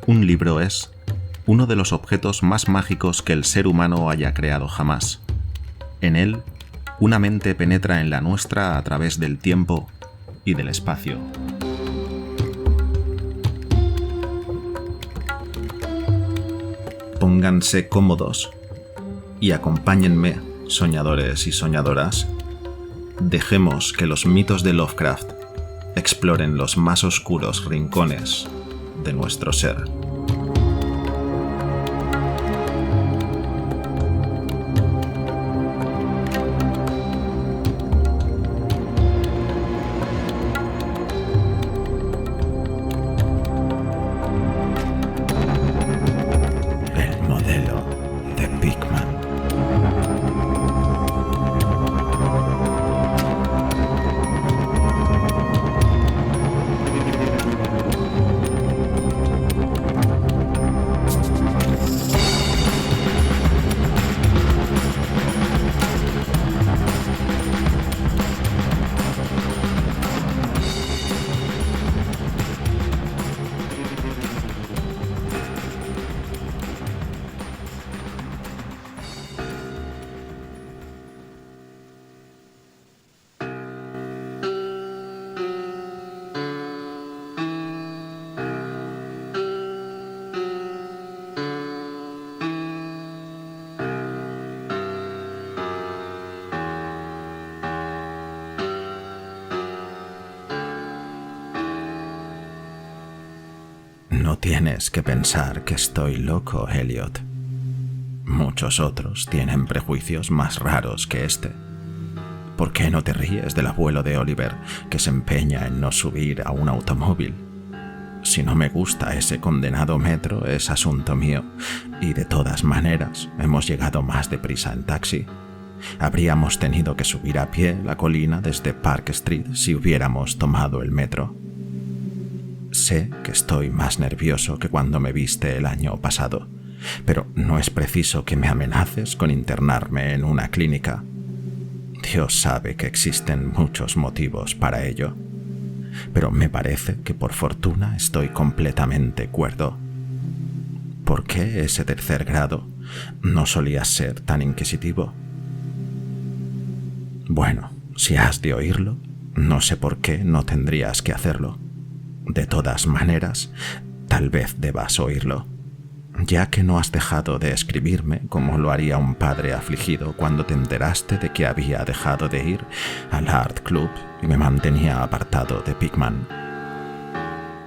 Un libro es uno de los objetos más mágicos que el ser humano haya creado jamás. En él, una mente penetra en la nuestra a través del tiempo y del espacio. Pónganse cómodos y acompáñenme, soñadores y soñadoras. Dejemos que los mitos de Lovecraft exploren los más oscuros rincones de nuestro ser. El modelo de Pickman. No tienes que pensar que estoy loco, Elliot. Muchos otros tienen prejuicios más raros que este. ¿Por qué no te ríes del abuelo de Oliver, que se empeña en no subir a un automóvil? Si no me gusta ese condenado metro, es asunto mío, y de todas maneras hemos llegado más deprisa en taxi. Habríamos tenido que subir a pie la colina desde Park Street si hubiéramos tomado el metro. Sé que estoy más nervioso que cuando me viste el año pasado, pero no es preciso que me amenaces con internarme en una clínica. Dios sabe que existen muchos motivos para ello, pero me parece que por fortuna estoy completamente cuerdo. ¿Por qué ese tercer grado? ¿No solías ser tan inquisitivo? Bueno, si has de oírlo, no sé por qué no tendrías que hacerlo. De todas maneras, tal vez debas oírlo, ya que no has dejado de escribirme como lo haría un padre afligido cuando te enteraste de que había dejado de ir al Art Club y me mantenía apartado de Pickman.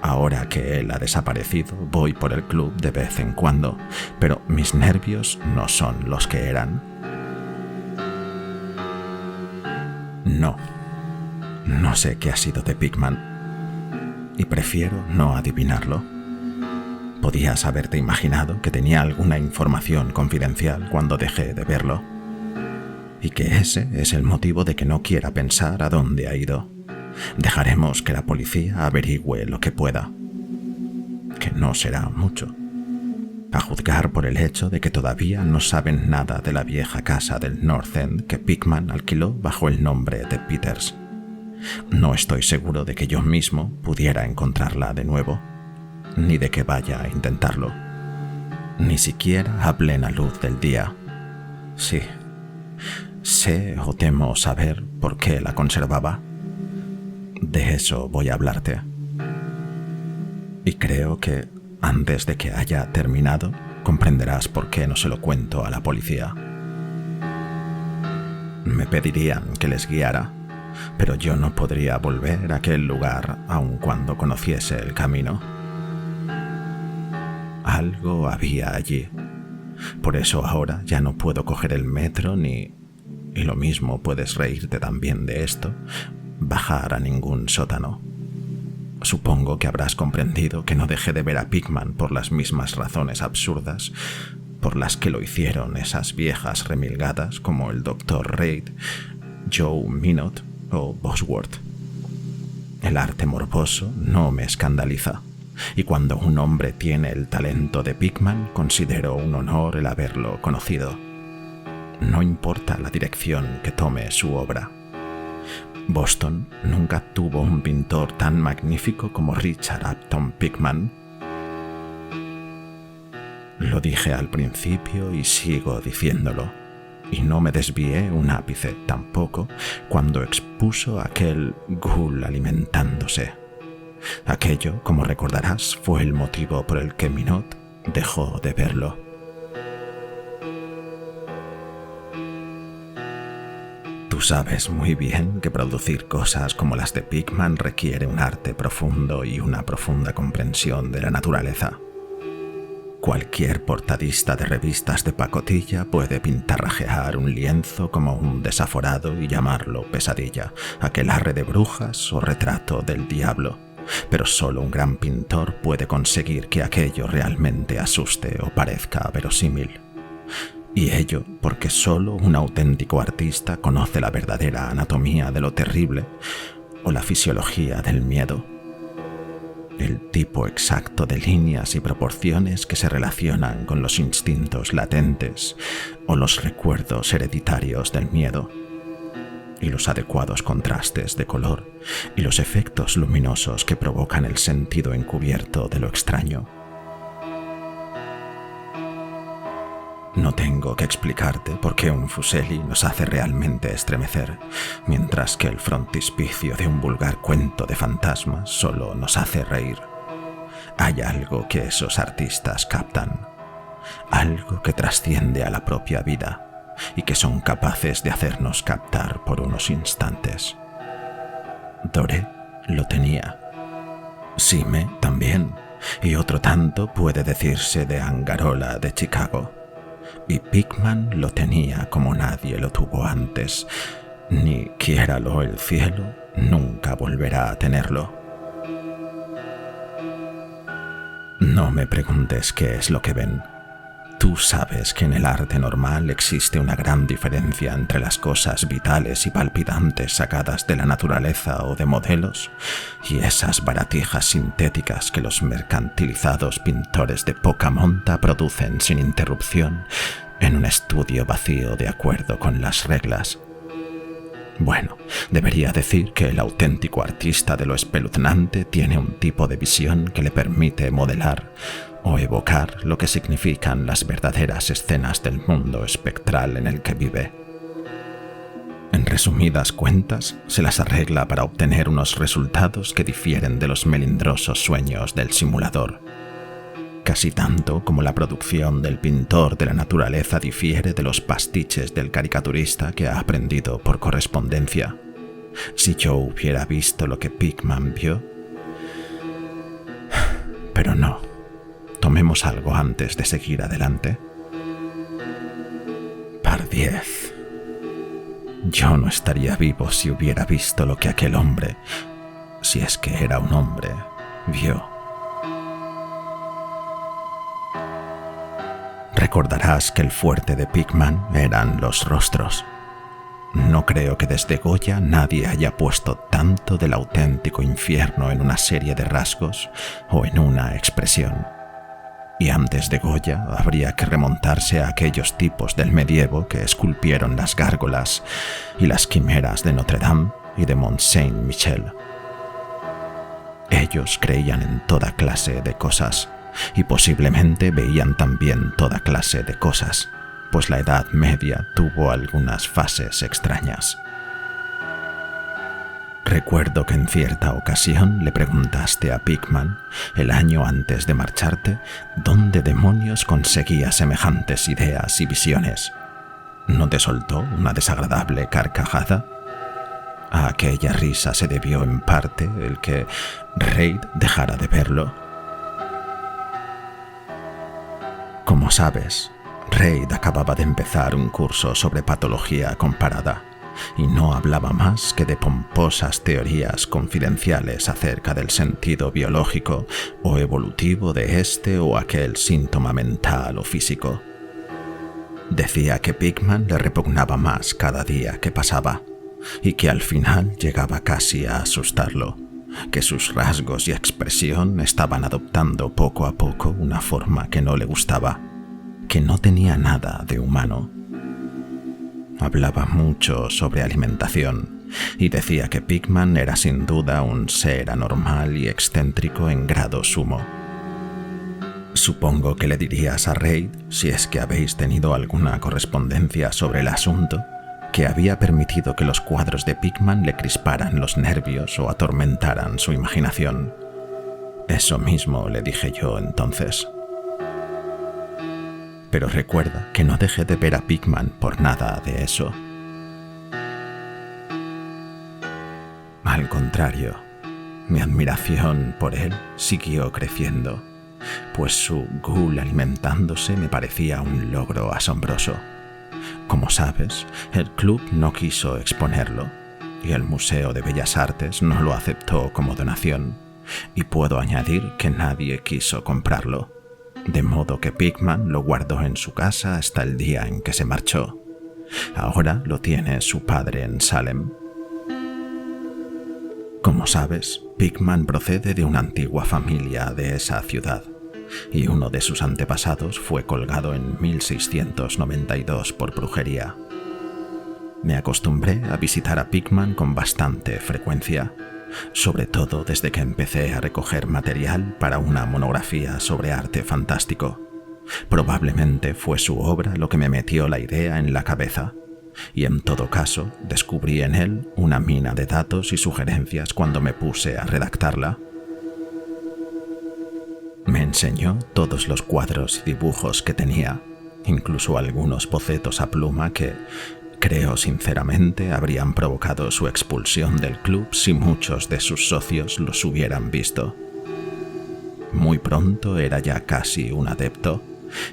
Ahora que él ha desaparecido, voy por el club de vez en cuando, pero mis nervios no son los que eran. No sé qué ha sido de Pickman. Y prefiero no adivinarlo. Podías haberte imaginado que tenía alguna información confidencial cuando dejé de verlo, y que ese es el motivo de que no quiera pensar a dónde ha ido. Dejaremos que la policía averigüe lo que pueda, que no será mucho, a juzgar por el hecho de que todavía no saben nada de la vieja casa del North End que Pickman alquiló bajo el nombre de Peters. No estoy seguro de que yo mismo pudiera encontrarla de nuevo, ni de que vaya a intentarlo, ni siquiera a plena luz del día. Sí, sé o temo saber por qué la conservaba. De eso voy a hablarte. Y creo que, antes de que haya terminado, comprenderás por qué no se lo cuento a la policía. Me pedirían que les guiara, pero yo no podría volver a aquel lugar aun cuando conociese el camino. Algo había allí. Por eso ahora ya no puedo coger el metro ni, y lo mismo puedes reírte también de esto, bajar a ningún sótano. Supongo que habrás comprendido que no dejé de ver a Pickman por las mismas razones absurdas por las que lo hicieron esas viejas remilgadas como el Dr. Reid, Joe Minot o Bosworth. El arte morboso no me escandaliza, y cuando un hombre tiene el talento de Pickman, considero un honor el haberlo conocido. No importa la dirección que tome su obra. Boston nunca tuvo un pintor tan magnífico como Richard Upton Pickman. Lo dije al principio y sigo diciéndolo, y no me desvié un ápice tampoco cuando expuso aquel ghoul alimentándose. Aquello, como recordarás, fue el motivo por el que Minot dejó de verlo. Tú sabes muy bien que producir cosas como las de Pickman requiere un arte profundo y una profunda comprensión de la naturaleza. Cualquier portadista de revistas de pacotilla puede pintarrajear un lienzo como un desaforado y llamarlo pesadilla, aquelarre de brujas o retrato del diablo, pero solo un gran pintor puede conseguir que aquello realmente asuste o parezca verosímil. Y ello porque solo un auténtico artista conoce la verdadera anatomía de lo terrible o la fisiología del miedo. El tipo exacto de líneas y proporciones que se relacionan con los instintos latentes o los recuerdos hereditarios del miedo, y los adecuados contrastes de color y los efectos luminosos que provocan el sentido encubierto de lo extraño. No tengo que explicarte por qué un Fuseli nos hace realmente estremecer, mientras que el frontispicio de un vulgar cuento de fantasmas solo nos hace reír. Hay algo que esos artistas captan, algo que trasciende a la propia vida y que son capaces de hacernos captar por unos instantes. Doré lo tenía. Sime también, y otro tanto puede decirse de Angarola de Chicago. Y Pickman lo tenía como nadie lo tuvo antes, ni quiéralo el cielo, nunca volverá a tenerlo. No me preguntes qué es lo que ven. Tú sabes que en el arte normal existe una gran diferencia entre las cosas vitales y palpitantes sacadas de la naturaleza o de modelos y esas baratijas sintéticas que los mercantilizados pintores de poca monta producen sin interrupción en un estudio vacío de acuerdo con las reglas. Bueno, debería decir que el auténtico artista de lo espeluznante tiene un tipo de visión que le permite modelar o evocar lo que significan las verdaderas escenas del mundo espectral en el que vive. En resumidas cuentas, se las arregla para obtener unos resultados que difieren de los melindrosos sueños del simulador, casi tanto como la producción del pintor de la naturaleza difiere de los pastiches del caricaturista que ha aprendido por correspondencia. Si yo hubiera visto lo que Pickman vio... Pero no. Tomemos algo antes de seguir adelante. Pardiez. Yo no estaría vivo si hubiera visto lo que aquel hombre, si es que era un hombre, vio. Recordarás que el fuerte de Pickman eran los rostros. No creo que desde Goya nadie haya puesto tanto del auténtico infierno en una serie de rasgos o en una expresión. Y antes de Goya habría que remontarse a aquellos tipos del medievo que esculpieron las gárgolas y las quimeras de Notre Dame y de Mont Saint-Michel. Ellos creían en toda clase de cosas y posiblemente veían también toda clase de cosas, pues la Edad Media tuvo algunas fases extrañas. Recuerdo que en cierta ocasión le preguntaste a Pickman, el año antes de marcharte, dónde demonios conseguía semejantes ideas y visiones. ¿No te soltó una desagradable carcajada? A aquella risa se debió en parte el que Reid dejara de verlo. Como sabes, Reid acababa de empezar un curso sobre patología comparada y no hablaba más que de pomposas teorías confidenciales acerca del sentido biológico o evolutivo de este o aquel síntoma mental o físico. Decía que Pickman le repugnaba más cada día que pasaba y que al final llegaba casi a asustarlo, que sus rasgos y expresión estaban adoptando poco a poco una forma que no le gustaba, que no tenía nada de humano. Hablaba mucho sobre alimentación y decía que Pickman era sin duda un ser anormal y excéntrico en grado sumo. Supongo que le dirías a Reid, si es que habéis tenido alguna correspondencia sobre el asunto, que había permitido que los cuadros de Pickman le crisparan los nervios o atormentaran su imaginación. Eso mismo le dije yo entonces. Pero recuerda que no dejé de ver a Pickman por nada de eso. Al contrario, mi admiración por él siguió creciendo, pues su ghoul alimentándose me parecía un logro asombroso. Como sabes, el club no quiso exponerlo y el Museo de Bellas Artes no lo aceptó como donación, y puedo añadir que nadie quiso comprarlo, de modo que Pickman lo guardó en su casa hasta el día en que se marchó. Ahora lo tiene su padre en Salem. Como sabes, Pickman procede de una antigua familia de esa ciudad, y uno de sus antepasados fue colgado en 1692 por brujería. Me acostumbré a visitar a Pickman con bastante frecuencia, sobre todo desde que empecé a recoger material para una monografía sobre arte fantástico. Probablemente fue su obra lo que me metió la idea en la cabeza, y en todo caso descubrí en él una mina de datos y sugerencias cuando me puse a redactarla. Me enseñó todos los cuadros y dibujos que tenía, incluso algunos bocetos a pluma que, creo sinceramente, habrían provocado su expulsión del club si muchos de sus socios los hubieran visto. Muy pronto era ya casi un adepto,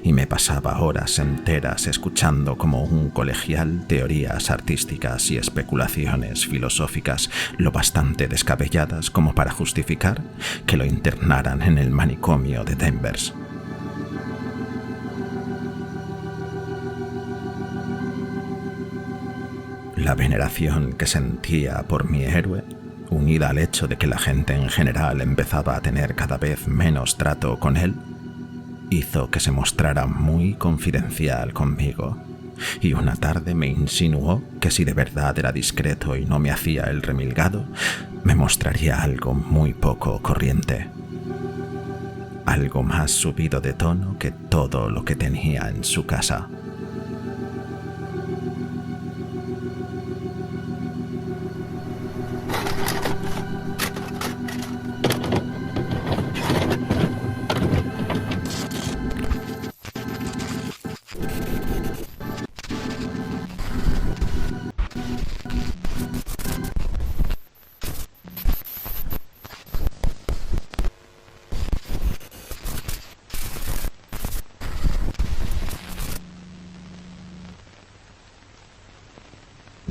y me pasaba horas enteras escuchando como un colegial teorías artísticas y especulaciones filosóficas lo bastante descabelladas como para justificar que lo internaran en el manicomio de Danvers. La veneración que sentía por mi héroe, unida al hecho de que la gente en general empezaba a tener cada vez menos trato con él, hizo que se mostrara muy confidencial conmigo, y una tarde me insinuó que si de verdad era discreto y no me hacía el remilgado, me mostraría algo muy poco corriente. Algo más subido de tono que todo lo que tenía en su casa.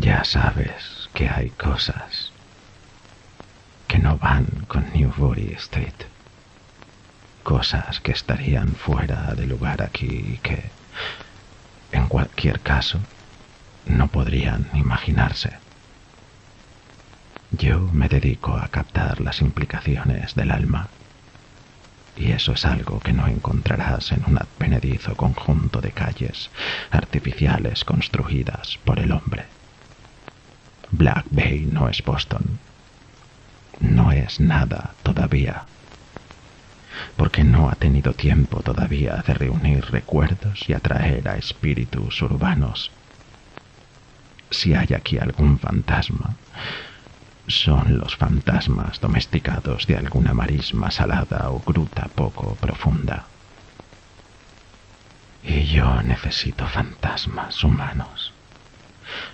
Ya sabes que hay cosas que no van con Newbury Street. Cosas que estarían fuera de lugar aquí y que, en cualquier caso, no podrían imaginarse. Yo me dedico a captar las implicaciones del alma, y eso es algo que no encontrarás en un advenedizo conjunto de calles artificiales construidas por el hombre. Black Bay no es Boston. No es nada todavía, porque no ha tenido tiempo todavía de reunir recuerdos y atraer a espíritus urbanos. Si hay aquí algún fantasma, son los fantasmas domesticados de alguna marisma salada o gruta poco profunda. Y yo necesito fantasmas humanos.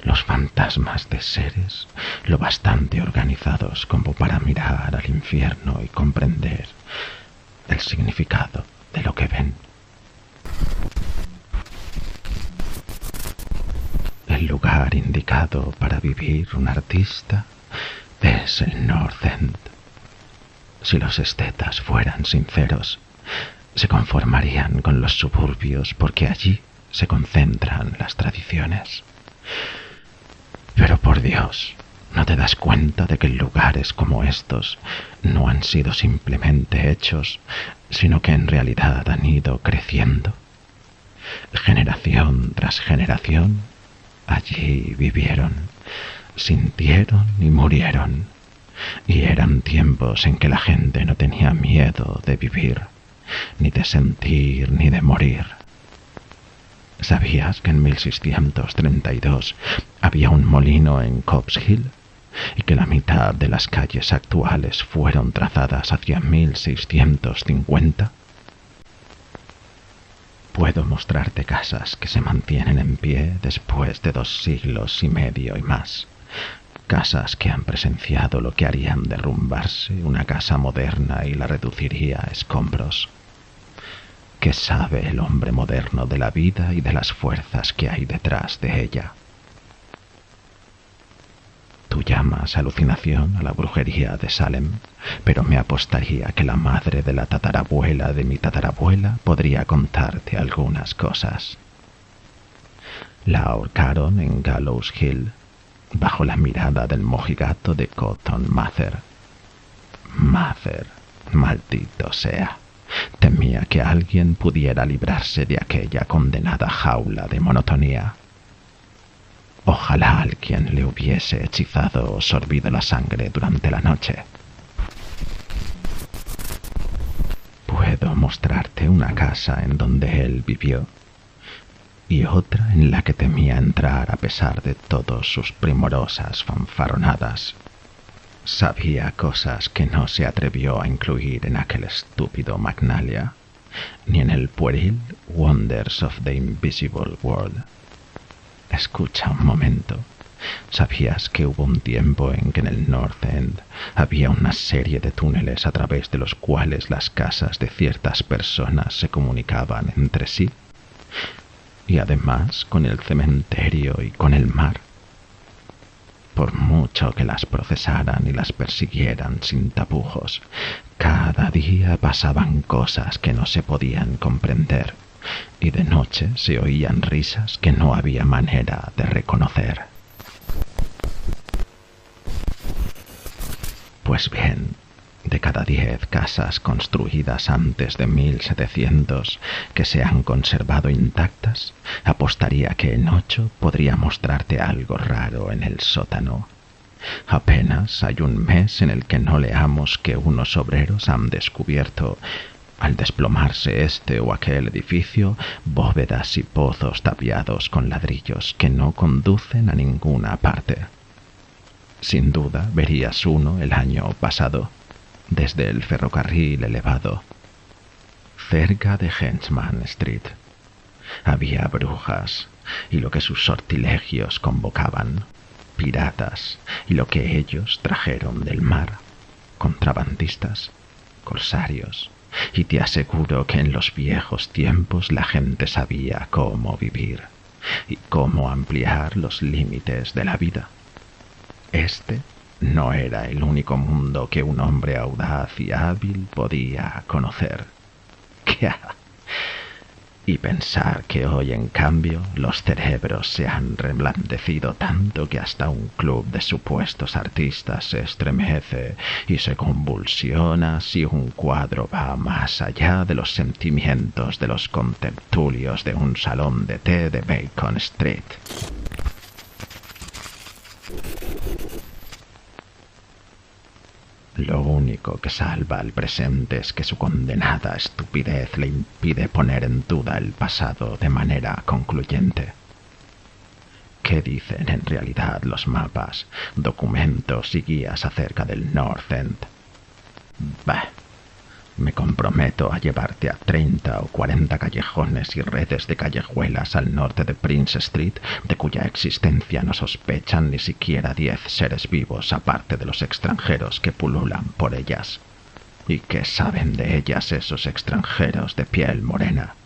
Los fantasmas de seres lo bastante organizados como para mirar al infierno y comprender el significado de lo que ven. El lugar indicado para vivir un artista es el North End. Si los estetas fueran sinceros, se conformarían con los suburbios porque allí se concentran las tradiciones. Pero por Dios, ¿no te das cuenta de que lugares como estos no han sido simplemente hechos, sino que en realidad han ido creciendo? Generación tras generación, allí vivieron, sintieron y murieron, y eran tiempos en que la gente no tenía miedo de vivir, ni de sentir, ni de morir. ¿Sabías que en 1632 había un molino en Copp's Hill y que la mitad de las calles actuales fueron trazadas hacia 1650? Puedo mostrarte casas que se mantienen en pie después de 2 siglos y medio y más. Casas que han presenciado lo que harían derrumbarse una casa moderna y la reduciría a escombros. ¿Qué sabe el hombre moderno de la vida y de las fuerzas que hay detrás de ella? Tú llamas alucinación a la brujería de Salem, pero me apostaría que la madre de la tatarabuela de mi tatarabuela podría contarte algunas cosas. La ahorcaron en Gallows Hill, bajo la mirada del mojigato de Cotton Mather. Mather, maldito sea. Temía que alguien pudiera librarse de aquella condenada jaula de monotonía. Ojalá alguien le hubiese hechizado o sorbido la sangre durante la noche. Puedo mostrarte una casa en donde él vivió y otra en la que temía entrar a pesar de todas sus primorosas fanfarronadas. Sabía cosas que no se atrevió a incluir en aquel estúpido Magnalia, ni en el pueril Wonders of the Invisible World. Escucha un momento. ¿Sabías que hubo un tiempo en que en el North End había una serie de túneles a través de los cuales las casas de ciertas personas se comunicaban entre sí? Y además con el cementerio y con el mar. Por mucho que las procesaran y las persiguieran sin tapujos, cada día pasaban cosas que no se podían comprender, y de noche se oían risas que no había manera de reconocer. Pues bien, de cada 10 casas construidas antes de 1700 que se han conservado intactas, apostaría que en 8 podría mostrarte algo raro en el sótano. Apenas hay un mes en el que no leamos que unos obreros han descubierto, al desplomarse este o aquel edificio, bóvedas y pozos tapiados con ladrillos que no conducen a ninguna parte. Sin duda verías uno el año pasado, desde el ferrocarril elevado, cerca de Henchman Street. Había brujas y lo que sus sortilegios convocaban, piratas y lo que ellos trajeron del mar, contrabandistas, corsarios, y te aseguro que en los viejos tiempos la gente sabía cómo vivir y cómo ampliar los límites de la vida. Este no era el único mundo que un hombre audaz y hábil podía conocer. Y pensar que hoy, en cambio, los cerebros se han reblandecido tanto que hasta un club de supuestos artistas se estremece y se convulsiona si un cuadro va más allá de los sentimientos de los contertulios de un salón de té de Bacon Street. Lo único que salva al presente es que su condenada estupidez le impide poner en duda el pasado de manera concluyente. ¿Qué dicen en realidad los mapas, documentos y guías acerca del North End? Bah, me comprometo a llevarte a 30 o 40 callejones y redes de callejuelas al norte de Prince Street, de cuya existencia no sospechan ni siquiera 10 seres vivos aparte de los extranjeros que pululan por ellas. ¿Y qué saben de ellas esos extranjeros de piel morena?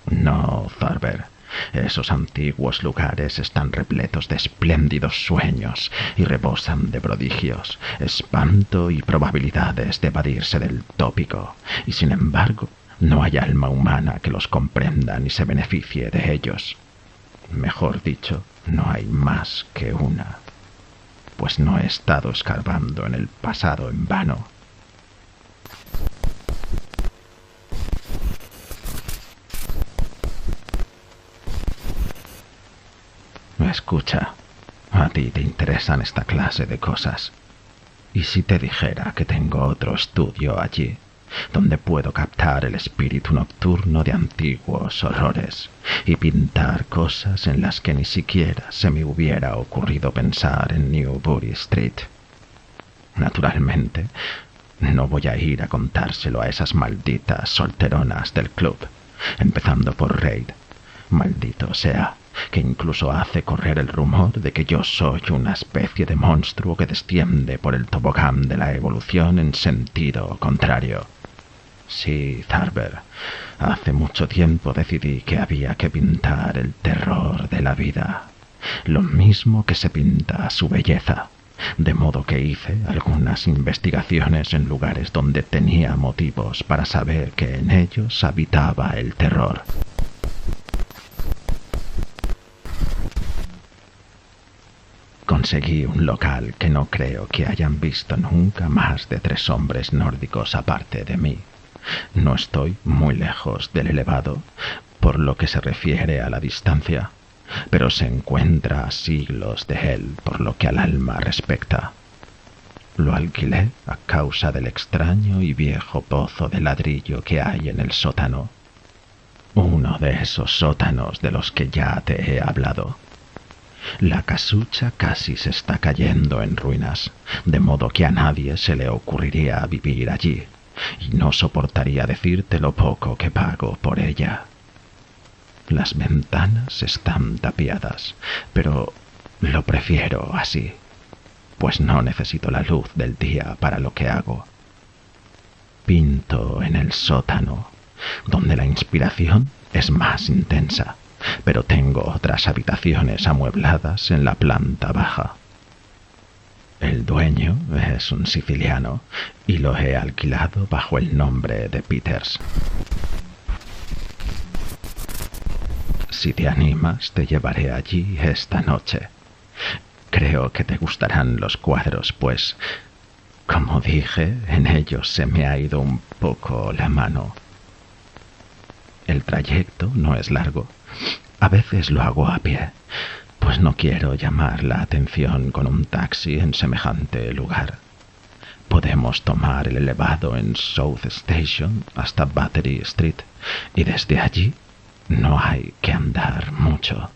No, Thorber. Esos antiguos lugares están repletos de espléndidos sueños y rebosan de prodigios, espanto y probabilidades de evadirse del tópico, y sin embargo no hay alma humana que los comprenda ni se beneficie de ellos. Mejor dicho, no hay más que una, pues no he estado escarbando en el pasado en vano. Escucha, a ti te interesan esta clase de cosas. ¿Y si te dijera que tengo otro estudio allí, donde puedo captar el espíritu nocturno de antiguos horrores y pintar cosas en las que ni siquiera se me hubiera ocurrido pensar en Newbury Street. Naturalmente, no voy a ir a contárselo a esas malditas solteronas del club, empezando por Reid, maldito sea, que incluso hace correr el rumor de que yo soy una especie de monstruo que desciende por el tobogán de la evolución en sentido contrario. Sí, Thurber, hace mucho tiempo decidí que había que pintar el terror de la vida, lo mismo que se pinta su belleza, de modo que hice algunas investigaciones en lugares donde tenía motivos para saber que en ellos habitaba el terror. Conseguí un local que no creo que hayan visto nunca más de 3 hombres nórdicos aparte de mí. No estoy muy lejos del elevado, por lo que se refiere a la distancia, pero se encuentra a siglos de él por lo que al alma respecta. Lo alquilé a causa del extraño y viejo pozo de ladrillo que hay en el sótano. Uno de esos sótanos de los que ya te he hablado. La casucha casi se está cayendo en ruinas, de modo que a nadie se le ocurriría vivir allí, y no soportaría decirte lo poco que pago por ella. Las ventanas están tapiadas, pero lo prefiero así, pues no necesito la luz del día para lo que hago. Pinto en el sótano, donde la inspiración es más intensa, pero tengo otras habitaciones amuebladas en la planta baja. El dueño es un siciliano y lo he alquilado bajo el nombre de Peters. Si te animas, te llevaré allí esta noche. Creo que te gustarán los cuadros, pues, como dije, en ellos se me ha ido un poco la mano. El trayecto no es largo. A veces lo hago a pie, pues no quiero llamar la atención con un taxi en semejante lugar. Podemos tomar el elevado en South Station hasta Battery Street y desde allí no hay que andar mucho.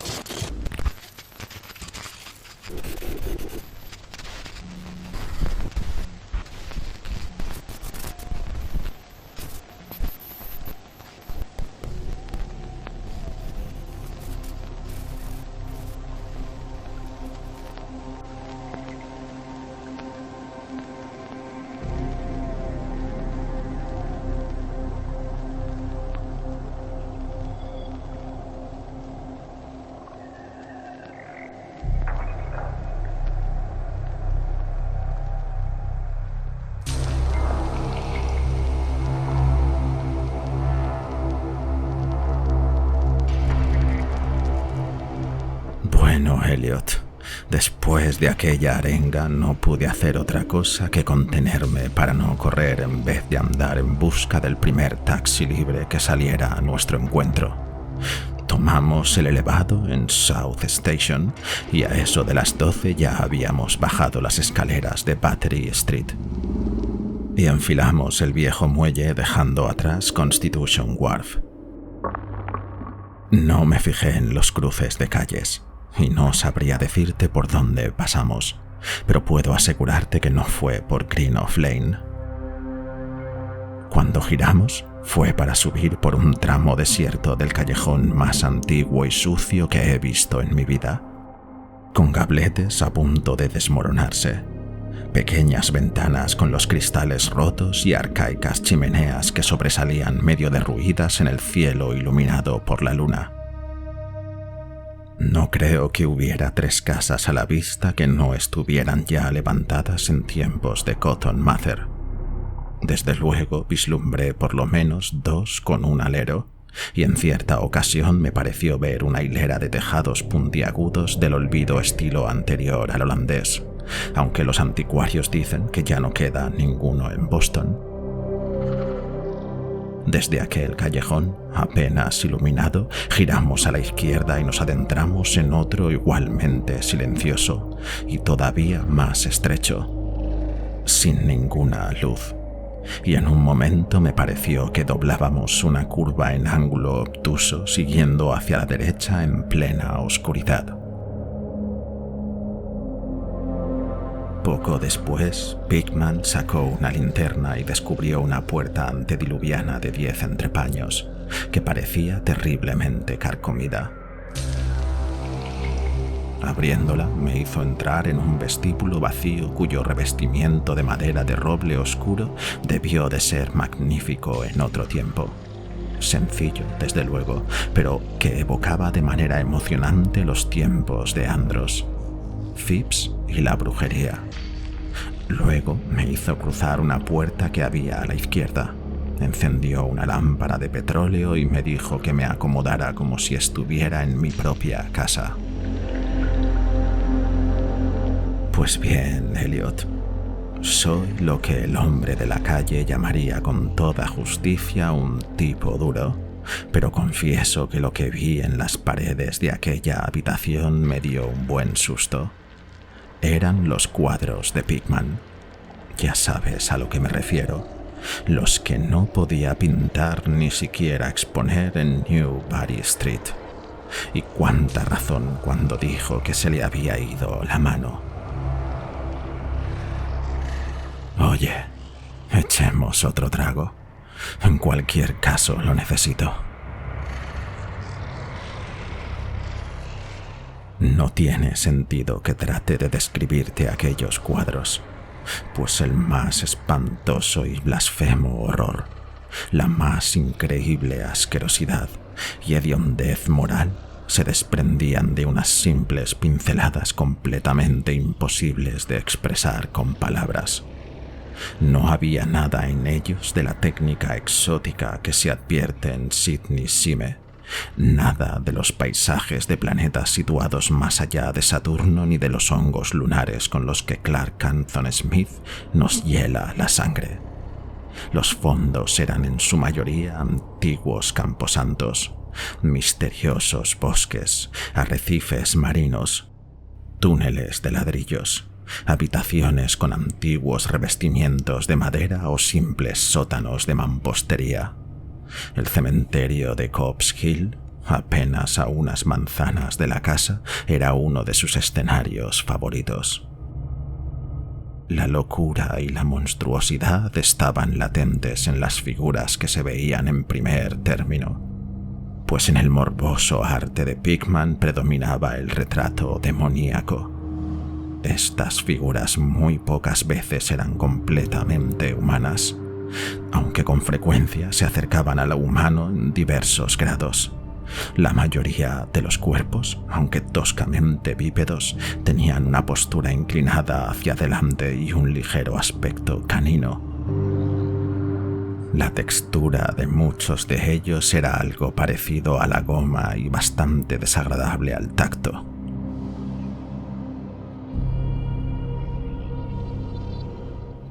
Bueno, Elliot, después de aquella arenga no pude hacer otra cosa que contenerme para no correr en vez de andar en busca del primer taxi libre que saliera a nuestro encuentro. Tomamos el elevado en South Station y a eso de las 12 ya habíamos bajado las escaleras de Battery Street. Y enfilamos el viejo muelle dejando atrás Constitution Wharf. No me fijé en los cruces de calles y no sabría decirte por dónde pasamos, pero puedo asegurarte que no fue por Greenough Lane. Cuando giramos, fue para subir por un tramo desierto del callejón más antiguo y sucio que he visto en mi vida, con gabletes a punto de desmoronarse, pequeñas ventanas con los cristales rotos y arcaicas chimeneas que sobresalían medio derruidas en el cielo iluminado por la luna. No creo que hubiera 3 casas a la vista que no estuvieran ya levantadas en tiempos de Cotton Mather. Desde luego vislumbré por lo menos 2 con un alero, y en cierta ocasión me pareció ver una hilera de tejados puntiagudos del olvido estilo anterior al holandés, aunque los anticuarios dicen que ya no queda ninguno en Boston. Desde aquel callejón, apenas iluminado, giramos a la izquierda y nos adentramos en otro igualmente silencioso y todavía más estrecho, sin ninguna luz, y en un momento me pareció que doblábamos una curva en ángulo obtuso siguiendo hacia la derecha en plena oscuridad. Poco después, Pickman sacó una linterna y descubrió una puerta antediluviana de 10 entrepaños, que parecía terriblemente carcomida. Abriéndola, me hizo entrar en un vestíbulo vacío cuyo revestimiento de madera de roble oscuro debió de ser magnífico en otro tiempo. Sencillo, desde luego, pero que evocaba de manera emocionante los tiempos de Andros, Phipps y la brujería. Luego me hizo cruzar una puerta que había a la izquierda. Encendió una lámpara de petróleo y me dijo que me acomodara como si estuviera en mi propia casa. Pues bien, Elliot, soy lo que el hombre de la calle llamaría con toda justicia un tipo duro, pero confieso que lo que vi en las paredes de aquella habitación me dio un buen susto. Eran los cuadros de Pickman. Ya sabes a lo que me refiero. Los que no podía pintar ni siquiera exponer en New Body Street. Y cuánta razón cuando dijo que se le había ido la mano. Oye, echemos otro trago. En cualquier caso lo necesito. No tiene sentido que trate de describirte aquellos cuadros, pues el más espantoso y blasfemo horror, la más increíble asquerosidad y hediondez moral se desprendían de unas simples pinceladas completamente imposibles de expresar con palabras. No había nada en ellos de la técnica exótica que se advierte en Sidney Sime, nada de los paisajes de planetas situados más allá de Saturno ni de los hongos lunares con los que Clark Anthony Smith nos hiela la sangre. Los fondos eran en su mayoría antiguos camposantos, misteriosos bosques, arrecifes marinos, túneles de ladrillos, habitaciones con antiguos revestimientos de madera o simples sótanos de mampostería. El cementerio de Copp's Hill, apenas a unas manzanas de la casa, era uno de sus escenarios favoritos. La locura y la monstruosidad estaban latentes en las figuras que se veían en primer término, pues en el morboso arte de Pickman predominaba el retrato demoníaco. Estas figuras muy pocas veces eran completamente humanas, aunque con frecuencia se acercaban a lo humano en diversos grados. La mayoría de los cuerpos, aunque toscamente bípedos, tenían una postura inclinada hacia adelante y un ligero aspecto canino. La textura de muchos de ellos era algo parecido a la goma y bastante desagradable al tacto.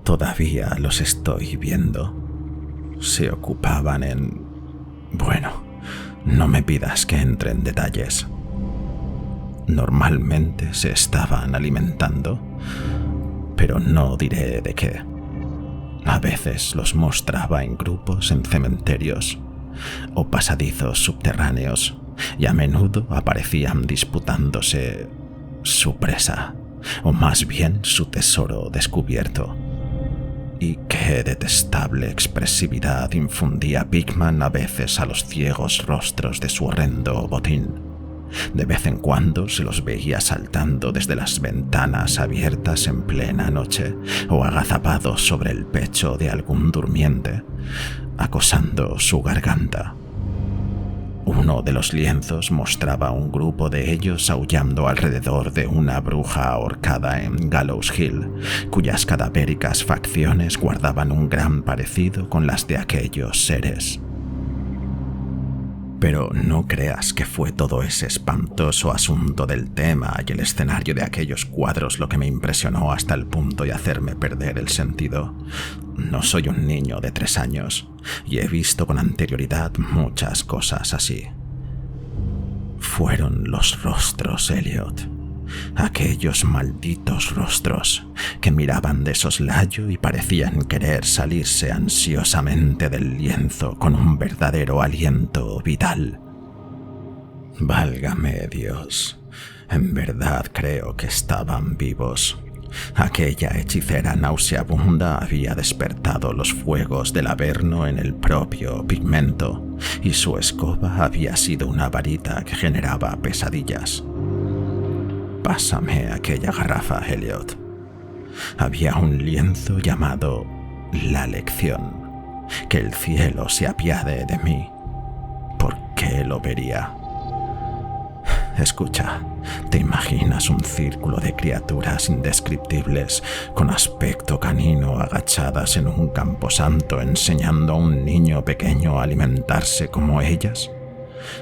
Todavía los estoy viendo. Se ocupaban en... Bueno, no me pidas que entre en detalles. Normalmente se estaban alimentando, pero no diré de qué. A veces los mostraba en grupos en cementerios o pasadizos subterráneos y a menudo aparecían disputándose su presa, o más bien su tesoro descubierto. Y qué detestable expresividad infundía Pickman a veces a los ciegos rostros de su horrendo botín. De vez en cuando se los veía saltando desde las ventanas abiertas en plena noche o agazapados sobre el pecho de algún durmiente, acosando su garganta. Uno de los lienzos mostraba a un grupo de ellos aullando alrededor de una bruja ahorcada en Gallows Hill, cuyas cadavéricas facciones guardaban un gran parecido con las de aquellos seres. Pero no creas que fue todo ese espantoso asunto del tema y el escenario de aquellos cuadros lo que me impresionó hasta el punto de hacerme perder el sentido. No soy un niño de 3 años y he visto con anterioridad muchas cosas así. Fueron los rostros, Elliot. Aquellos malditos rostros que miraban de soslayo y parecían querer salirse ansiosamente del lienzo con un verdadero aliento vital. Válgame Dios, en verdad creo que estaban vivos. Aquella hechicera nauseabunda había despertado los fuegos del Averno en el propio Pigmento, y su escoba había sido una varita que generaba pesadillas. Pásame aquella garrafa, Elliot. Había un lienzo llamado La Lección. Que el cielo se apiade de mí. ¿Por qué lo vería? Escucha, ¿te imaginas un círculo de criaturas indescriptibles con aspecto canino agachadas en un camposanto enseñando a un niño pequeño a alimentarse como ellas?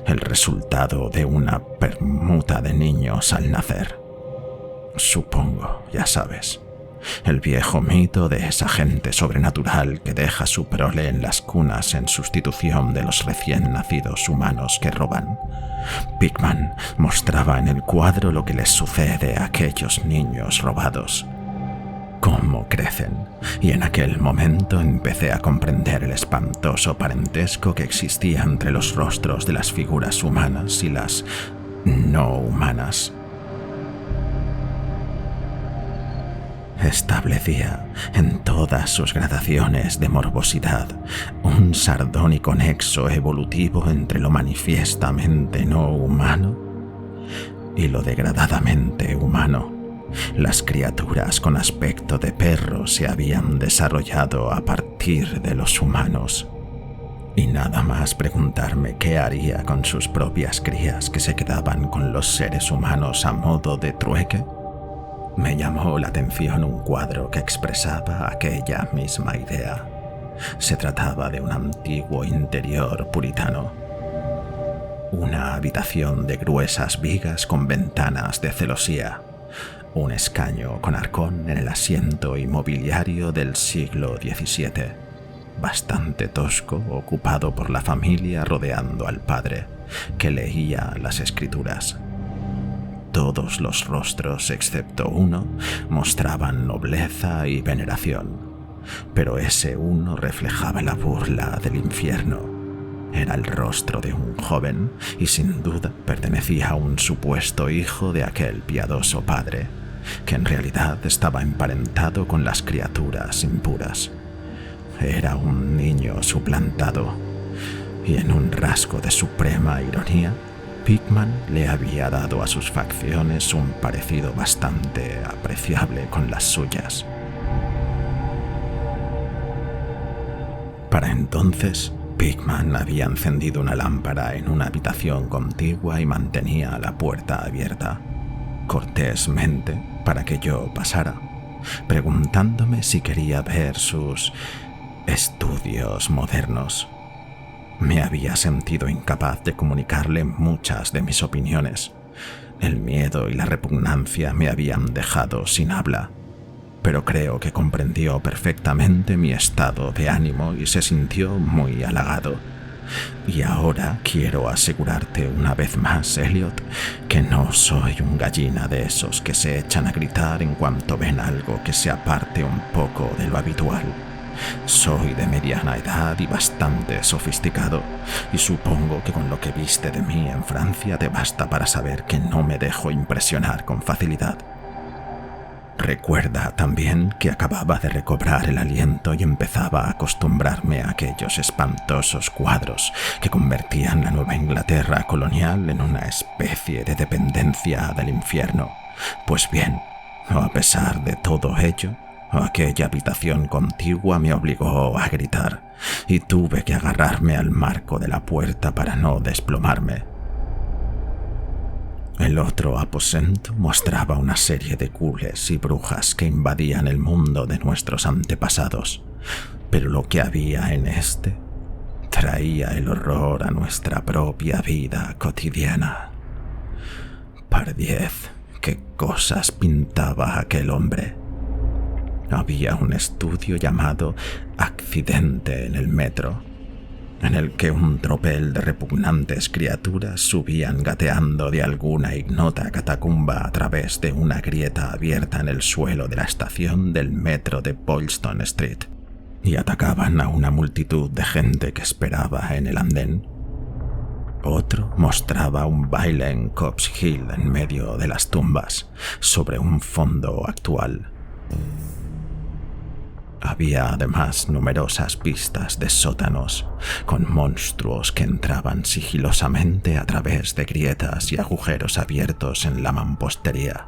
El resultado de una permuta de niños al nacer. Supongo, ya sabes, el viejo mito de esa gente sobrenatural que deja su prole en las cunas en sustitución de los recién nacidos humanos que roban. Pickman mostraba en el cuadro lo que les sucede a aquellos niños robados. Cómo crecen, y en aquel momento empecé a comprender el espantoso parentesco que existía entre los rostros de las figuras humanas y las no humanas. Establecía en todas sus gradaciones de morbosidad un sardónico nexo evolutivo entre lo manifiestamente no humano y lo degradadamente humano. Las criaturas con aspecto de perro se habían desarrollado a partir de los humanos. Y nada más preguntarme qué haría con sus propias crías que se quedaban con los seres humanos a modo de trueque, me llamó la atención un cuadro que expresaba aquella misma idea. Se trataba de un antiguo interior puritano. Una habitación de gruesas vigas con ventanas de celosía. Un escaño con arcón en el asiento inmobiliario del siglo XVII. Bastante tosco, ocupado por la familia rodeando al padre, que leía las escrituras. Todos los rostros, excepto uno, mostraban nobleza y veneración, pero ese uno reflejaba la burla del infierno. Era el rostro de un joven y sin duda pertenecía a un supuesto hijo de aquel piadoso padre, que en realidad estaba emparentado con las criaturas impuras. Era un niño suplantado, y en un rasgo de suprema ironía, Pickman le había dado a sus facciones un parecido bastante apreciable con las suyas. Para entonces, Pickman había encendido una lámpara en una habitación contigua y mantenía la puerta abierta, cortésmente para que yo pasara, preguntándome si quería ver sus estudios modernos. Me había sentido incapaz de comunicarle muchas de mis opiniones. El miedo y la repugnancia me habían dejado sin habla, pero creo que comprendió perfectamente mi estado de ánimo y se sintió muy halagado. Y ahora quiero asegurarte una vez más, Elliot, que no soy un gallina de esos que se echan a gritar en cuanto ven algo que se aparte un poco de lo habitual. Soy de mediana edad y bastante sofisticado, y supongo que con lo que viste de mí en Francia te basta para saber que no me dejo impresionar con facilidad. Recuerda también que acababa de recobrar el aliento y empezaba a acostumbrarme a aquellos espantosos cuadros que convertían la Nueva Inglaterra colonial en una especie de dependencia del infierno. Pues bien, a pesar de todo ello, aquella habitación contigua me obligó a gritar y tuve que agarrarme al marco de la puerta para no desplomarme. El otro aposento mostraba una serie de gules y brujas que invadían el mundo de nuestros antepasados, pero lo que había en este traía el horror a nuestra propia vida cotidiana. Pardiez, qué cosas pintaba aquel hombre. Había un estudio llamado Accidente en el metro. en el que un tropel de repugnantes criaturas subían gateando de alguna ignota catacumba a través de una grieta abierta en el suelo de la estación del metro de Boylston Street y atacaban a una multitud de gente que esperaba en el andén. Otro mostraba un baile en Copp's Hill en medio de las tumbas, sobre un fondo actual. Había además numerosas pistas de sótanos, con monstruos que entraban sigilosamente a través de grietas y agujeros abiertos en la mampostería,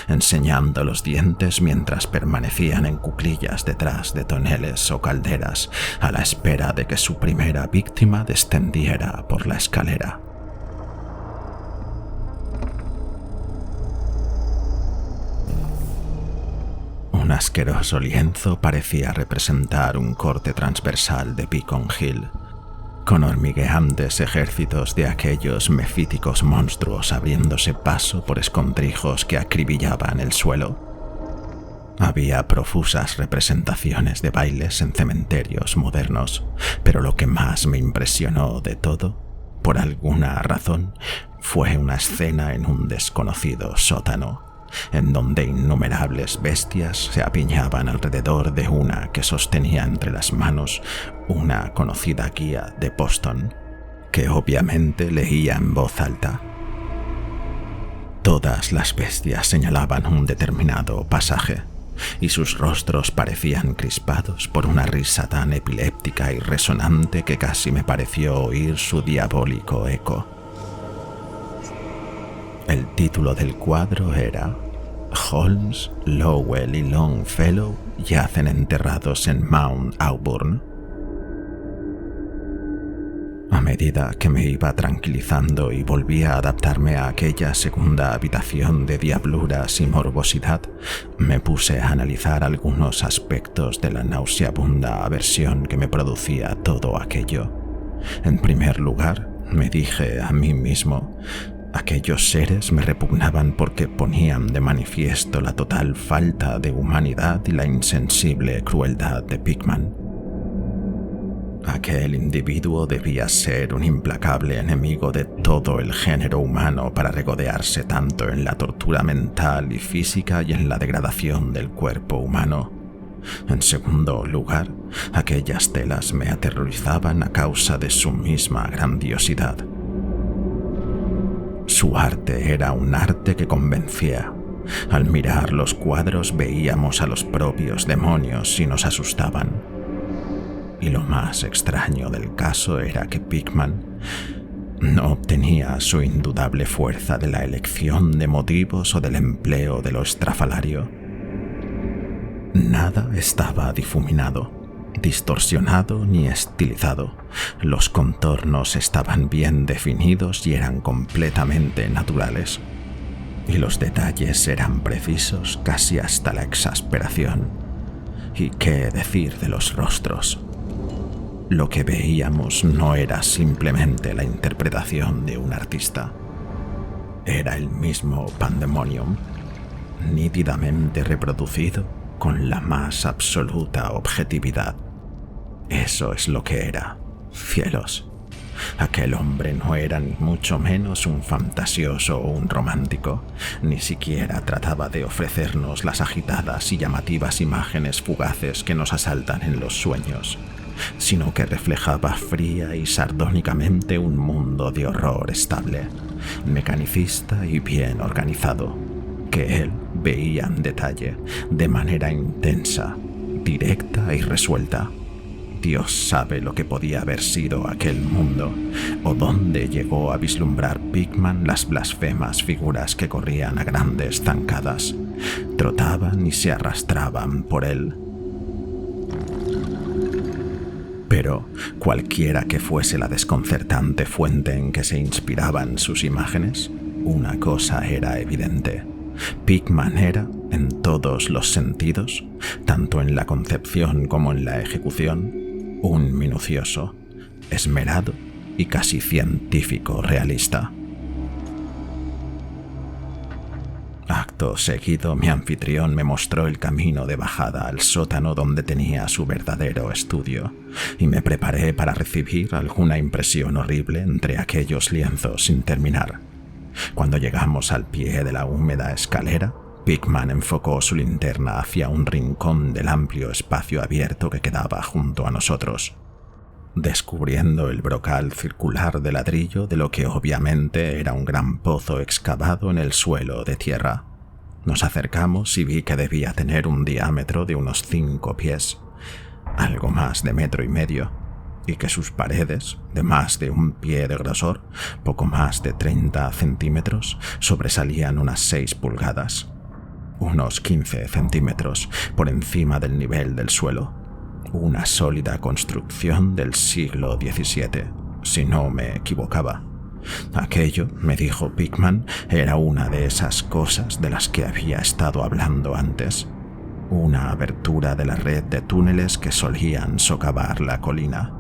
enseñando los dientes mientras permanecían en cuclillas detrás de toneles o calderas a la espera de que su primera víctima descendiera por la escalera. Un asqueroso lienzo parecía representar un corte transversal de Beacon Hill, con hormigueantes ejércitos de aquellos mefíticos monstruos abriéndose paso por escondrijos que acribillaban el suelo. Había profusas representaciones de bailes en cementerios modernos, pero lo que más me impresionó de todo, por alguna razón, fue una escena en un desconocido sótano, en donde innumerables bestias se apiñaban alrededor de una que sostenía entre las manos una conocida guía de Boston, que obviamente leía en voz alta. Todas las bestias señalaban un determinado pasaje, y sus rostros parecían crispados por una risa tan epiléptica y resonante que casi me pareció oír su diabólico eco. El título del cuadro era Holmes, Lowell y Longfellow yacen enterrados en Mount Auburn. A medida que me iba tranquilizando y volvía a adaptarme a aquella segunda habitación de diabluras y morbosidad, me puse a analizar algunos aspectos de la nauseabunda aversión que me producía todo aquello. En primer lugar, me dije a mí mismo, aquellos seres me repugnaban porque ponían de manifiesto la total falta de humanidad y la insensible crueldad de Pickman. Aquel individuo debía ser un implacable enemigo de todo el género humano para regodearse tanto en la tortura mental y física y en la degradación del cuerpo humano. En segundo lugar, aquellas telas me aterrorizaban a causa de su misma grandiosidad. Su arte era un arte que convencía. Al mirar los cuadros veíamos a los propios demonios y nos asustaban. Y lo más extraño del caso era que Pickman no obtenía su indudable fuerza de la elección de motivos o del empleo de lo estrafalario. Nada estaba difuminado, distorsionado ni estilizado. Los contornos estaban bien definidos y eran completamente naturales. Y los detalles eran precisos casi hasta la exasperación. ¿Y qué decir de los rostros? Lo que veíamos no era simplemente la interpretación de un artista. Era el mismo Pandemonium, nítidamente reproducido con la más absoluta objetividad. Eso es lo que era, cielos. Aquel hombre no era ni mucho menos un fantasioso o un romántico, ni siquiera trataba de ofrecernos las agitadas y llamativas imágenes fugaces que nos asaltan en los sueños, sino que reflejaba fría y sardónicamente un mundo de horror estable, mecanicista y bien organizado, que él veía en detalle, de manera intensa, directa y resuelta. Dios sabe lo que podía haber sido aquel mundo, o dónde llegó a vislumbrar Pickman las blasfemas figuras que corrían a grandes zancadas, trotaban y se arrastraban por él. Pero cualquiera que fuese la desconcertante fuente en que se inspiraban sus imágenes, una cosa era evidente. Pickman era, en todos los sentidos, tanto en la concepción como en la ejecución, un minucioso, esmerado y casi científico realista. Acto Acto seguido, mi anfitrión me mostró el camino de bajada al sótano donde tenía su verdadero estudio, y me preparé para recibir alguna impresión horrible entre aquellos lienzos sin terminar. Cuando llegamos al pie de la húmeda escalera, Pickman enfocó su linterna hacia un rincón del amplio espacio abierto que quedaba junto a nosotros, descubriendo el brocal circular de ladrillo de lo que obviamente era un gran pozo excavado en el suelo de tierra. Nos acercamos y vi que debía tener un diámetro de unos 5 pies, algo más de 1,5 metros, y que sus paredes, de más de 1 pie de grosor, poco más de 30 centímetros, sobresalían unas 6 pulgadas, unos 15 centímetros por encima del nivel del suelo. Una sólida construcción del siglo XVII, si no me equivocaba. Aquello, me dijo Pickman, era una de esas cosas de las que había estado hablando antes. Una abertura de la red de túneles que solían socavar la colina.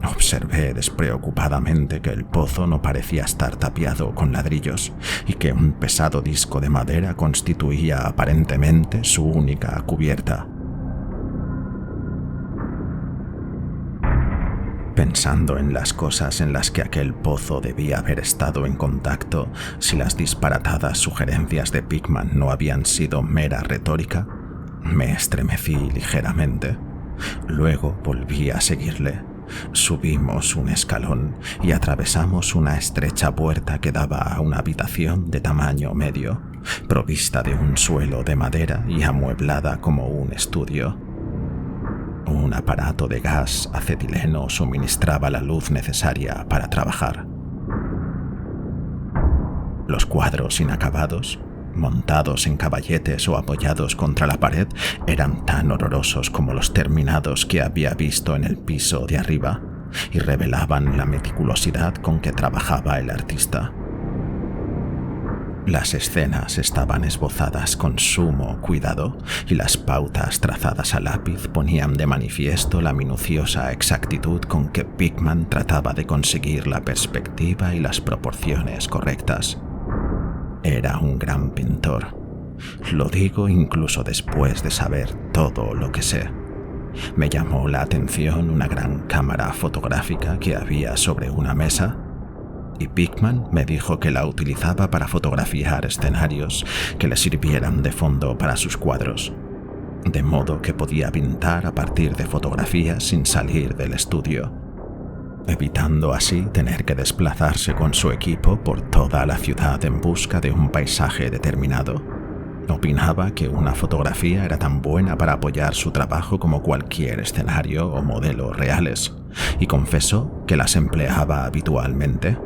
Observé despreocupadamente que el pozo no parecía estar tapiado con ladrillos y que un pesado disco de madera constituía aparentemente su única cubierta. Pensando en las cosas en las que aquel pozo debía haber estado en contacto, si las disparatadas sugerencias de Pickman no habían sido mera retórica, me estremecí ligeramente. Luego volví a seguirle. Subimos un escalón y atravesamos una estrecha puerta que daba a una habitación de tamaño medio, provista de un suelo de madera y amueblada como un estudio. Un aparato de gas acetileno suministraba la luz necesaria para trabajar. Los cuadros inacabados, montados en caballetes o apoyados contra la pared, eran tan horrorosos como los terminados que había visto en el piso de arriba y revelaban la meticulosidad con que trabajaba el artista. Las escenas estaban esbozadas con sumo cuidado y las pautas trazadas a lápiz ponían de manifiesto la minuciosa exactitud con que Pickman trataba de conseguir la perspectiva y las proporciones correctas. Era un gran pintor. Lo digo incluso después de saber todo lo que sé. Me llamó la atención una gran cámara fotográfica que había sobre una mesa, y Pickman me dijo que la utilizaba para fotografiar escenarios que le sirvieran de fondo para sus cuadros, de modo que podía pintar a partir de fotografías sin salir del estudio, evitando así tener que desplazarse con su equipo por toda la ciudad en busca de un paisaje determinado. Opinaba que una fotografía era tan buena para apoyar su trabajo como cualquier escenario o modelo reales, y confesó que las empleaba habitualmente.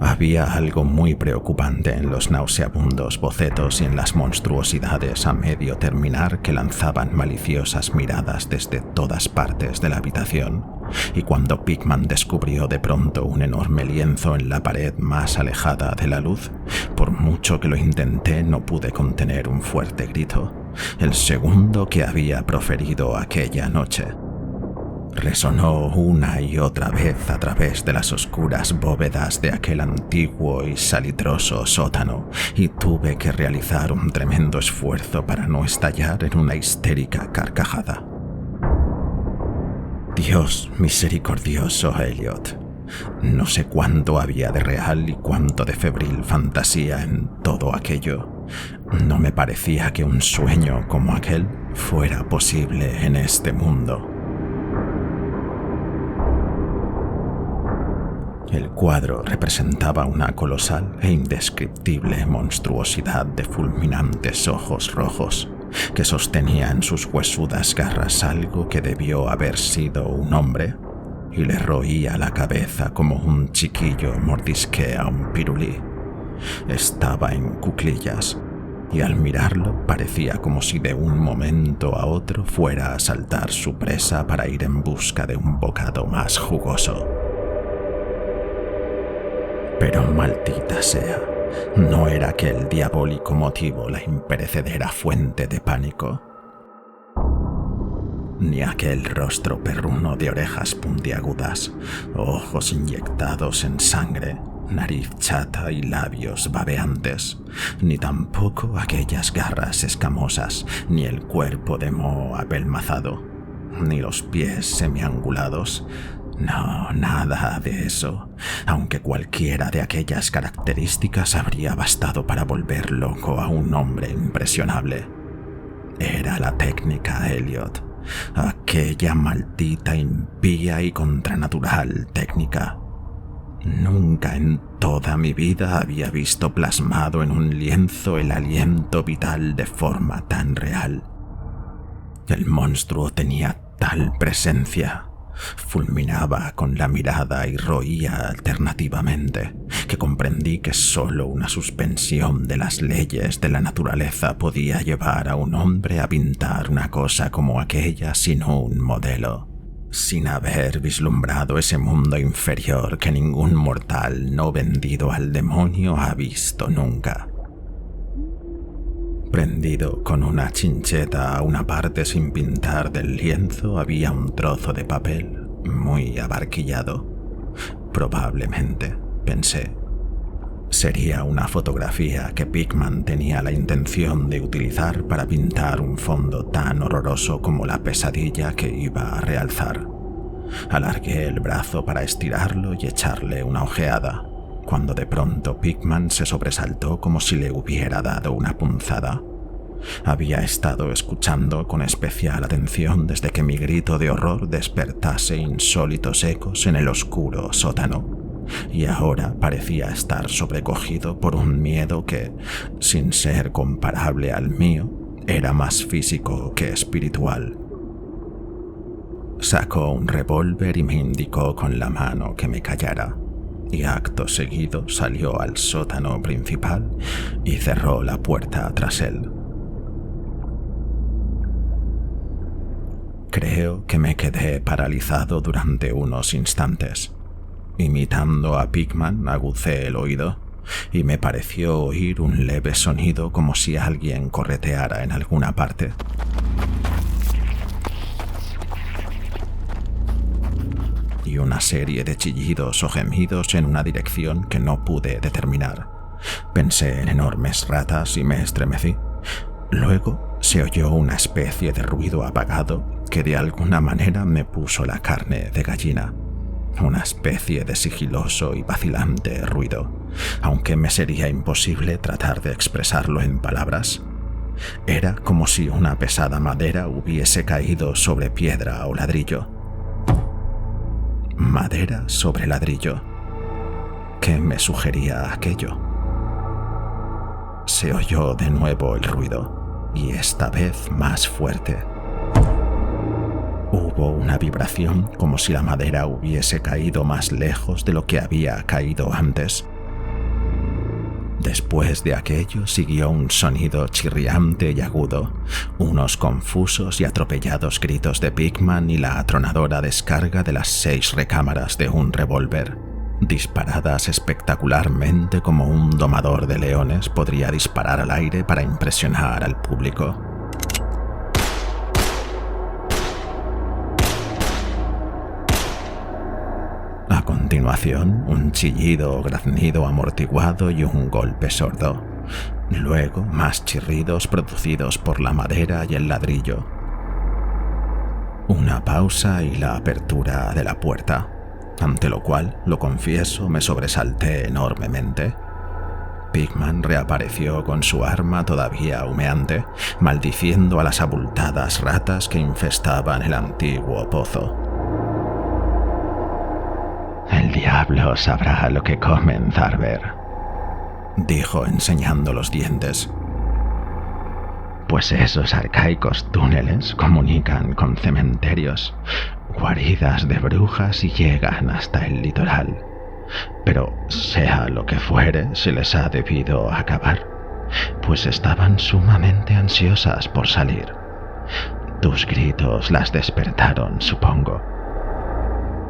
Había algo muy preocupante en los nauseabundos bocetos y en las monstruosidades a medio terminar que lanzaban maliciosas miradas desde todas partes de la habitación, y cuando Pickman descubrió de pronto un enorme lienzo en la pared más alejada de la luz, por mucho que lo intenté no pude contener un fuerte grito, el segundo que había proferido aquella noche. Resonó una y otra vez a través de las oscuras bóvedas de aquel antiguo y salitroso sótano, y tuve que realizar un tremendo esfuerzo para no estallar en una histérica carcajada. Dios misericordioso, Elliot. No sé cuánto había de real y cuánto de febril fantasía en todo aquello. No me parecía que un sueño como aquel fuera posible en este mundo. El cuadro representaba una colosal e indescriptible monstruosidad de fulminantes ojos rojos que sostenía en sus huesudas garras algo que debió haber sido un hombre y le roía la cabeza como un chiquillo mordisquea un pirulí. Estaba en cuclillas y al mirarlo parecía como si de un momento a otro fuera a saltar su presa para ir en busca de un bocado más jugoso. Pero maldita sea, ¿no era aquel diabólico motivo la imperecedera fuente de pánico? ni aquel rostro perruno de orejas puntiagudas, ojos inyectados en sangre, nariz chata y labios babeantes, ni tampoco aquellas garras escamosas, ni el cuerpo de moho apelmazado, ni los pies semiangulados. No, nada de eso, aunque cualquiera de aquellas características habría bastado para volver loco a un hombre impresionable. Era la técnica Elliot, aquella maldita, impía y contranatural técnica. Nunca en toda mi vida había visto plasmado en un lienzo el aliento vital de forma tan real. El monstruo tenía tal presencia, fulminaba con la mirada y roía alternativamente, que comprendí que solo una suspensión de las leyes de la naturaleza podía llevar a un hombre a pintar una cosa como aquella sin un modelo, sin haber vislumbrado ese mundo inferior que ningún mortal no vendido al demonio ha visto nunca. Prendido con una chincheta a una parte sin pintar del lienzo había un trozo de papel muy abarquillado. Probablemente, pensé, sería una fotografía que Pickman tenía la intención de utilizar para pintar un fondo tan horroroso como la pesadilla que iba a realzar. Alargué el brazo para estirarlo y echarle una ojeada, cuando de pronto Pickman se sobresaltó como si le hubiera dado una punzada. Había estado escuchando con especial atención desde que mi grito de horror despertase insólitos ecos en el oscuro sótano, y ahora parecía estar sobrecogido por un miedo que, sin ser comparable al mío, era más físico que espiritual. Sacó un revólver y me indicó con la mano que me callara, y acto seguido salió al sótano principal y cerró la puerta tras él. Creo que me quedé paralizado durante unos instantes. Imitando a Pickman, agucé el oído y me pareció oír un leve sonido como si alguien correteara en alguna parte. Y una serie de chillidos o gemidos en una dirección que no pude determinar. Pensé en enormes ratas y me estremecí. Luego se oyó una especie de ruido apagado que de alguna manera me puso la carne de gallina. Una especie de sigiloso y vacilante ruido, aunque me sería imposible tratar de expresarlo en palabras. Era como si una pesada madera hubiese caído sobre piedra o ladrillo. Madera sobre ladrillo. ¿Qué me sugería aquello? Se oyó de nuevo el ruido, y esta vez más fuerte. Hubo una vibración como si la madera hubiese caído más lejos de lo que había caído antes. Después de aquello siguió un sonido chirriante y agudo, unos confusos y atropellados gritos de Pickman y la atronadora descarga de las 6 recámaras de un revólver, disparadas espectacularmente como un domador de leones podría disparar al aire para impresionar al público. A continuación, un chillido o graznido amortiguado y un golpe sordo. Luego, más chirridos producidos por la madera y el ladrillo. Una pausa y la apertura de la puerta, ante lo cual, lo confieso, me sobresalté enormemente. Pickman reapareció con su arma todavía humeante, maldiciendo a las abultadas ratas que infestaban el antiguo pozo. «El diablo sabrá lo que comen, Zarber», dijo enseñando los dientes. «Pues esos arcaicos túneles comunican con cementerios, guaridas de brujas y llegan hasta el litoral. Pero sea lo que fuere, se les ha debido acabar, pues estaban sumamente ansiosas por salir. Tus gritos las despertaron, supongo.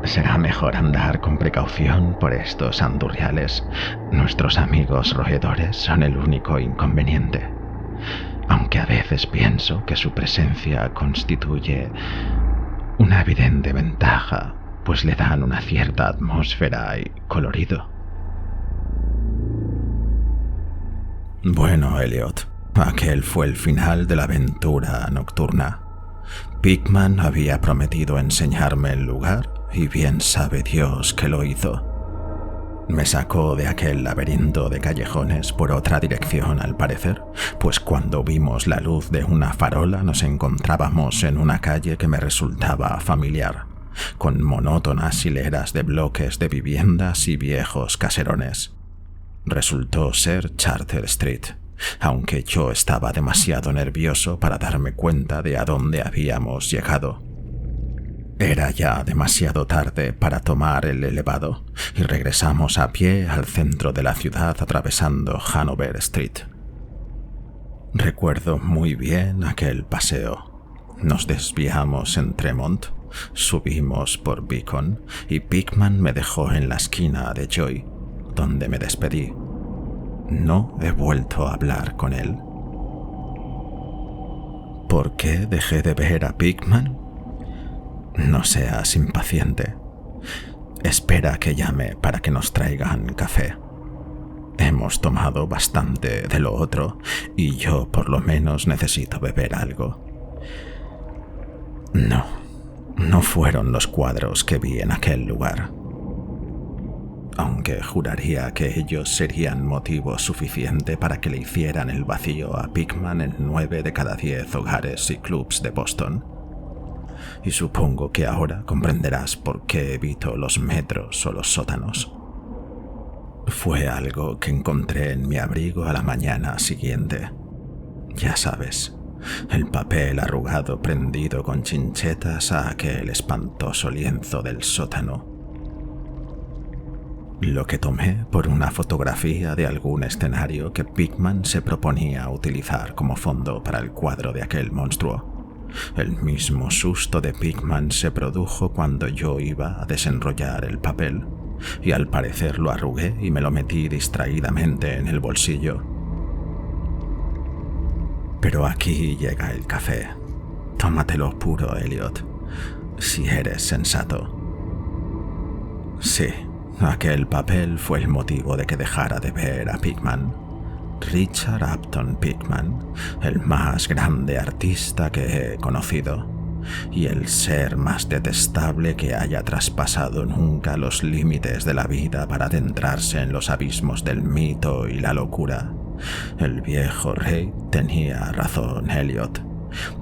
Será mejor andar con precaución por estos andurriales. Nuestros amigos roedores son el único inconveniente, aunque a veces pienso que su presencia constituye Una evidente ventaja, pues le dan una cierta atmósfera y colorido. Bueno, Elliot, aquel fue el final de la aventura nocturna. Pickman había prometido enseñarme el lugar y bien sabe Dios que lo hizo. Me sacó de aquel laberinto de callejones por otra dirección al parecer, pues cuando vimos la luz de una farola nos encontrábamos en una calle que me resultaba familiar, con monótonas hileras de bloques de viviendas y viejos caserones. Resultó ser Charter Street, aunque yo estaba demasiado nervioso para darme cuenta de a dónde habíamos llegado. Era ya demasiado tarde para tomar el elevado y regresamos a pie al centro de la ciudad atravesando Hanover Street. Recuerdo muy bien aquel paseo. Nos desviamos en Tremont, subimos por Beacon y Pickman me dejó en la esquina de Joy, donde me despedí. No he vuelto a hablar con él. ¿Por qué dejé de ver a Pickman? No seas impaciente. Espera que llame para que nos traigan café. Hemos tomado bastante de lo otro y yo por lo menos necesito beber algo. No fueron los cuadros que vi en aquel lugar. Aunque juraría que ellos serían motivo suficiente para que le hicieran el vacío a Pickman en 9 de cada 10 hogares y clubs de Boston. Y supongo que ahora comprenderás por qué evito los metros o los sótanos. Fue algo que encontré en mi abrigo a la mañana siguiente. Ya sabes, el papel arrugado prendido con chinchetas a aquel espantoso lienzo del sótano. Lo que tomé por una fotografía de algún escenario que Pickman se proponía utilizar como fondo para el cuadro de aquel monstruo. El mismo susto de Pickman se produjo cuando yo iba a desenrollar el papel, y al parecer lo arrugué y me lo metí distraídamente en el bolsillo. Pero aquí llega el café. Tómatelo puro, Elliot, si eres sensato. Sí, aquel papel fue el motivo de que dejara de ver a Pickman. Richard Upton Pickman, el más grande artista que he conocido, y el ser más detestable que haya traspasado nunca los límites de la vida para adentrarse en los abismos del mito y la locura. El viejo rey tenía razón, Elliot.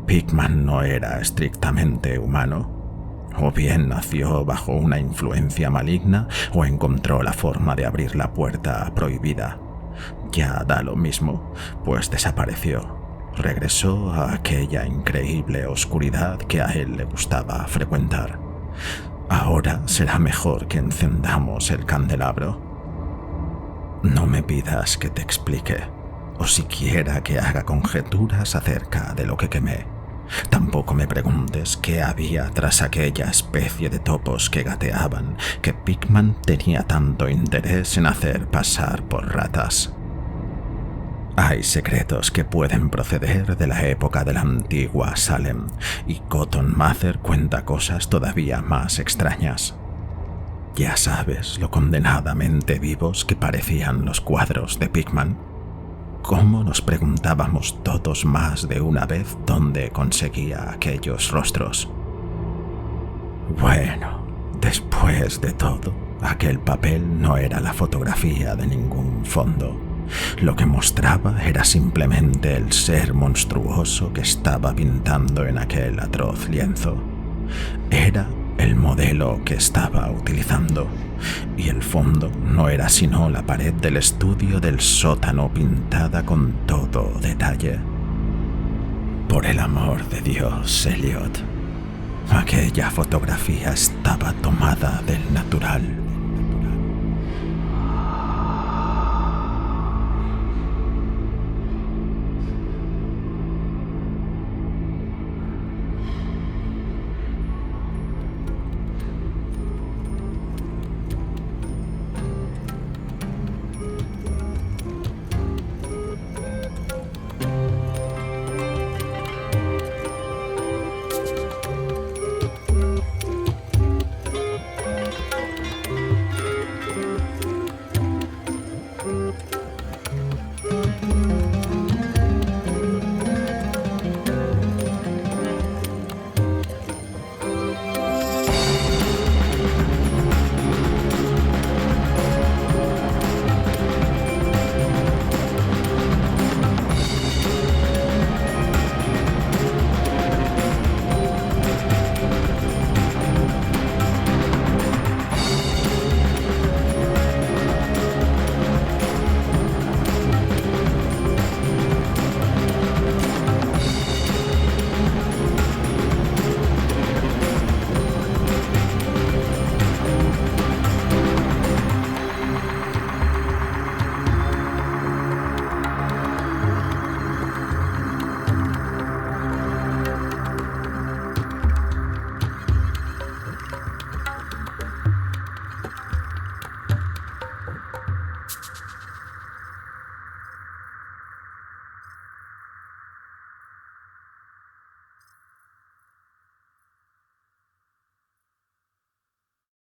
Pickman no era estrictamente humano. O bien nació bajo una influencia maligna o encontró la forma de abrir la puerta prohibida. Ya da lo mismo, pues desapareció. Regresó a aquella increíble oscuridad que a él le gustaba frecuentar. Ahora será mejor que encendamos el candelabro. No me pidas que te explique, o siquiera que haga conjeturas acerca de lo que quemé. Tampoco me preguntes qué había tras aquella especie de topos que gateaban, que Pickman tenía tanto interés en hacer pasar por ratas. Hay secretos que pueden proceder de la época de la antigua Salem, y Cotton Mather cuenta cosas todavía más extrañas. Ya sabes lo condenadamente vivos que parecían los cuadros de Pickman. ¿Cómo nos preguntábamos todos más de una vez dónde conseguía aquellos rostros? Bueno, después de todo, aquel papel no era la fotografía de ningún fondo. Lo que mostraba era simplemente el ser monstruoso que estaba pintando en aquel atroz lienzo. Era el modelo que estaba utilizando, y el fondo no era sino la pared del estudio del sótano pintada con todo detalle. Por el amor de Dios, Elliot, aquella fotografía estaba tomada del natural.